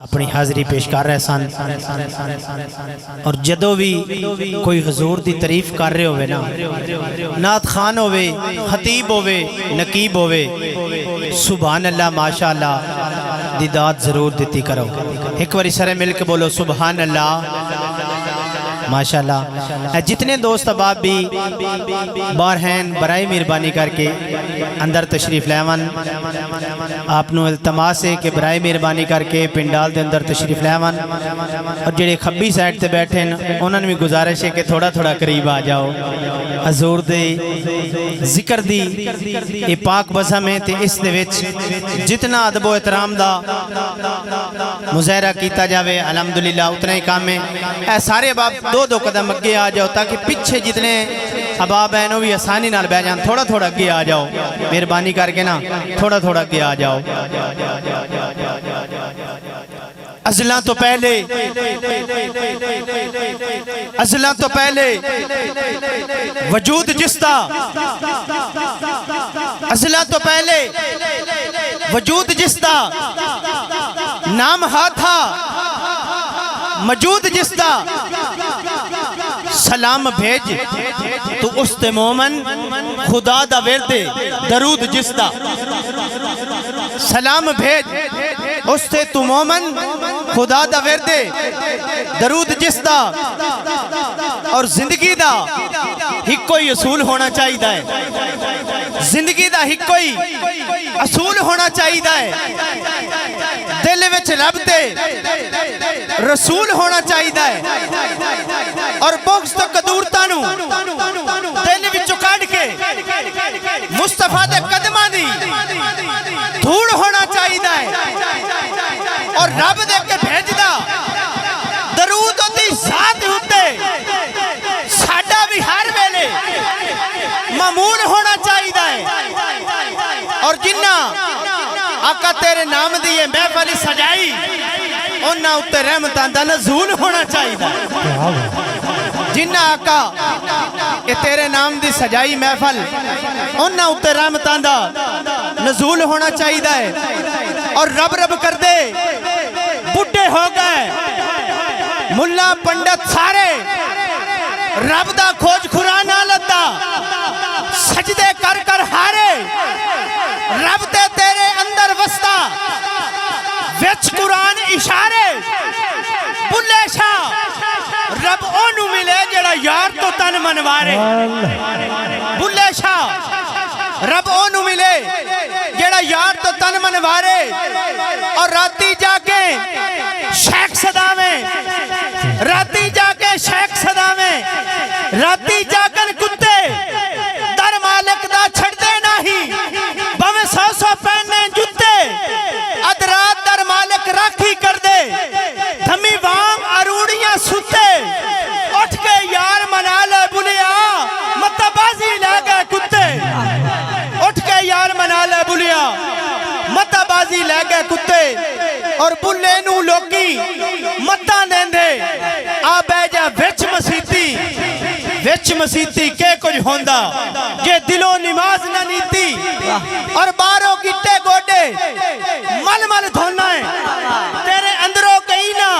اپنی حاضری پیش کر رہے سن اور جدو بھی کوئی حضور دی تعریف کر رہے ہوئے نا، نعت خان ہوئے، خطیب ہوئے، نقیب ہوئے، سبحان اللہ ماشاءاللہ دی داد ضرور دیتی کرو۔ ایک باری سارے مل کے بولو سبحان اللہ ماشاءاللہ۔ جتنے دوست احباب بھی باہر ہیں برائے مہربانی کر کے اندر تشریف لیون، آپ نو التماس ہے کہ برائے مہربانی کر کے پنڈال دے اندر تشریف لیون، اور جڑے کھبی سائٹ تے بیٹھے ہیں انہوں نے بھی گزارش ہے کہ تھوڑا تھوڑا قریب آ جاؤ۔ حضور دے ذکر دی یہ پاک بزم ہے تے اس دے وچ جتنا ادب و احترام دا مظاہرہ کیتا جاوے الحمدللہ اتنا ہی کام ہے۔ اے سارے باپ دو قدم اگے آ جاؤ تاکہ پیچھے جتنے احباب ہیں وہ بھی آسانی نال بیٹھ جان۔ تھوڑا تھوڑا اگے آ جاؤ مہربانی کر کے نا، تھوڑا تھوڑا اگے آ جاؤ۔ ازلاں تو پہلے وجود جس دا، ازلاں تو پہلے وجود جس دا، نام ہاتھا موجود جس دا، سلام بھیج تو اس تے مومن خدا دا ورد درود جس دا، سلام بھیج اس تے تو مومن خدا دا ورد درود جس دا۔ اور زندگی دا ہی کوئی اصول ہونا چاہیے ہے، زندگی دا ہی کوئی اصول ہونا چاہیے ہے، دل وچ رب دے رسول ہونا چاہیے ہے، اور بغض تو قدورتاں نو دل وچوں کڈ کے مصطفیٰ دے قدماں دی دھوڑ ہونا چاہیے ہے، اور رب دے کے بھیجدا درود دی ذات ہوتے ساڈا بھی ہر ویلے معمول ہونا چاہیے ہے۔ اور جنہ آقا تیرے نام دیئے محفل سجائی انہاں اُتے رحمتاں دا نزول ہونا چاہیے ہے۔ جنہ آقا کہ تیرے نام دی سجائی محفل انہاں اُتے رحمتاں دا نزول ہونا چاہیے ہے۔ اور رب رب کر دے بڈھے ہو گئے ملا پنڈت سارے، رب دا کھوج کھرانا لتا سجدے کر کر ہارے، رب دے تیرے اندر وسطا وچ قرآن اشارے، بلے شاہ رب اونو ملے جڑا یار تو تن منوارے، بلے شاہ رب اونو ملے جڑا یار تو تن منوارے، اور راتی جا کے شیخ صداویں، راتی جا کے شیخ صداویں، راتی جا کر کتے در مالک دا چھڑ دے نہیں، بھویں سو سو پہننے جتے ادرات در مالک راکھی کر دے، دھمی وام اروڑیاں ستے اٹھ کے یار منا لے بلیا متہ بازی لے گئے کتے، اٹھ کے یار منا لے بلیا متہ بازی لے گئے کتے، اور بلے نو لوکی متہ دیں دے آ بے جا وچ مسیتی کے کچھ ہوندہ یہ دلوں نماز نہ نیتی، اور باروں گٹے گوڑے مل مل دھونا ہے تیرے اندروں کئی نا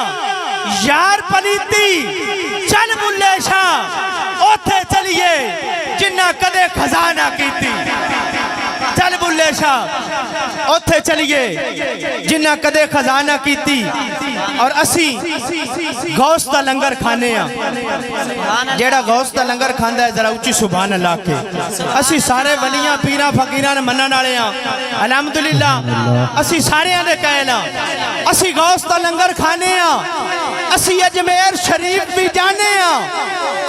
یار پلیتی، چل بلے شاہ اوتھے چلیے جنہ کدے خزانہ کیتی، چل بلے شاہ اوتھے چلیے جنہ کدے خزانہ کیتی۔ اور اسی غوث دا لنگر کھانے ہیں، جیڑا غوث دا لنگر کھاندہ ہے ذرا اچھی سبحان اللہ کے، اسی سارے ولیاں پیران فقیران منن والے ہیں الحمدللہ، اسی سارے نے کہنا اسی غوث دا لنگر کھانے ہیں، اسی اجمیر شریف بھی جانے ہیں،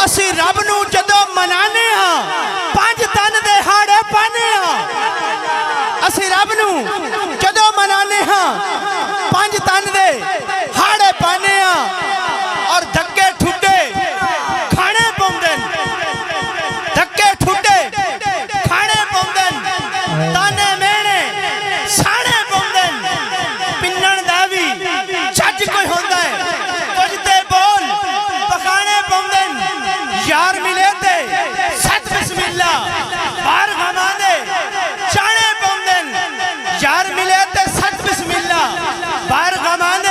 اسی رب نو جدو منانے ہیں، پانچ تن دے ہاڑے پانے ہیں، اسی رب نو جدو منانے ہیں، پانچ تن دے ہاڑے پانے ہیں، اور دھکے ٹھوٹے کھانے پوندن، دھکے ٹھوٹے کھانے پوندن، تانے مینے سانے پوندن، پنن داوی چج کوئی ہوندہ ہے، کجتے بول پکانے پوندن، یار ملے تے ست بسم اللہ بار غمانے چانے پوندن، یار ملے تے ست بسم اللہ بار غمانے